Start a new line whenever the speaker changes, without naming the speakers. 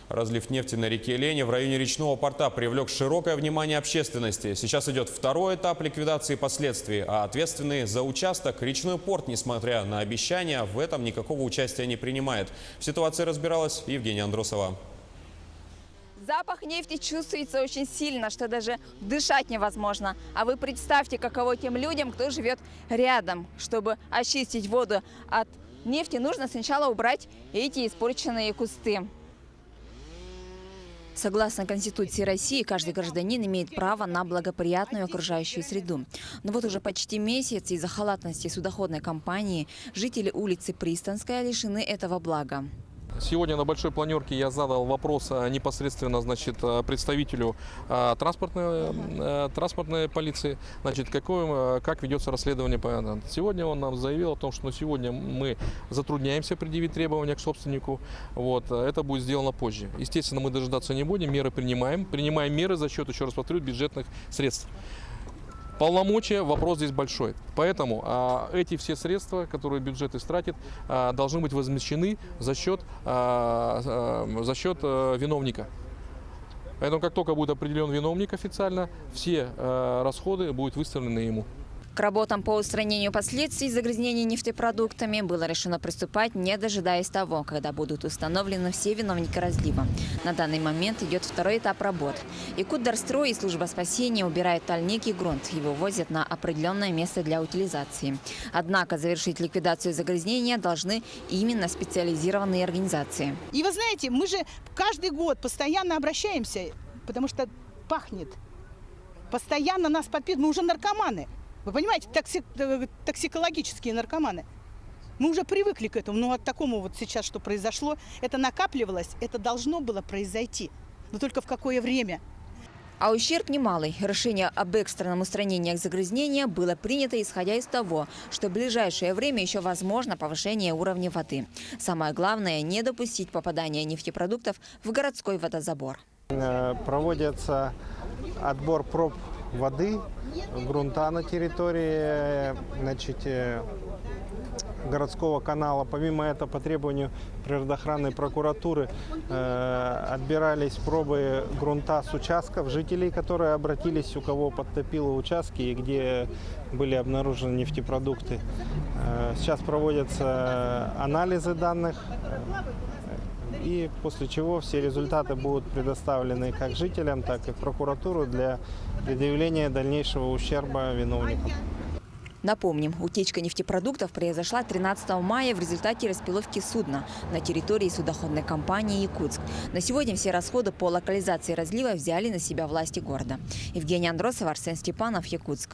Разлив нефти на реке Лени в районе речного порта привлек широкое внимание общественности. Сейчас идет второй этап ликвидации последствий, а ответственный за участок речной порт, несмотря на обещания, в этом никакого участия не принимает. В ситуации разбиралась Евгения Андросова.
Запах нефти чувствуется очень сильно, что даже дышать невозможно. А вы представьте, каково тем людям, кто живет рядом. Чтобы очистить воду от нефти, нужно сначала убрать эти испорченные кусты. Согласно Конституции России, каждый гражданин имеет право на благоприятную окружающую среду. Но вот уже почти месяц из-за халатности судоходной компании жители улицы Пристанская лишены этого блага.
Сегодня на большой планерке я задал вопрос непосредственно, представителю транспортной полиции, как ведется расследование. Сегодня он нам заявил о том, что сегодня мы затрудняемся предъявить требования к собственнику. Это будет сделано позже. Естественно, мы дожидаться не будем, меры принимаем меры за счет, еще раз повторю, бюджетных средств. Полномочия, вопрос здесь большой. Поэтому эти все средства, которые бюджет истратит, должны быть возмещены за счет виновника. Поэтому как только будет определен виновник официально, все расходы будут выставлены ему.
К работам по устранению последствий загрязнения нефтепродуктами было решено приступать, не дожидаясь того, когда будут установлены все виновники разлива. На данный момент идет второй этап работ. Якутдорстрой и служба спасения убирают тальник и грунт. Его возят на определенное место для утилизации. Однако завершить ликвидацию загрязнения должны именно специализированные организации.
И вы знаете, мы же каждый год постоянно обращаемся, потому что пахнет. Постоянно нас подписывают. Мы уже наркоманы. Вы понимаете, токсикологические наркоманы. Мы уже привыкли к этому, но от такому вот сейчас, что произошло, это накапливалось, это должно было произойти. Но только в какое время?
А ущерб немалый. Решение об экстренном устранении загрязнения было принято, исходя из того, что в ближайшее время еще возможно повышение уровня воды. Самое главное – не допустить попадания нефтепродуктов в городской водозабор.
Проводится отбор проб воды, грунта на территории городского канала. Помимо этого, по требованию природоохранной прокуратуры отбирались пробы грунта с участков жителей, которые обратились, у кого подтопило участки и где были обнаружены нефтепродукты. Сейчас проводятся анализы данных, и после чего все результаты будут предоставлены как жителям, так и в прокуратуру для предъявления дальнейшего ущерба виновникам.
Напомним, утечка нефтепродуктов произошла 13 мая в результате распиловки судна на территории судоходной компании «Якутск». На сегодня все расходы по локализации разлива взяли на себя власти города. Евгения Андросова, Арсен Степанов, Якутск.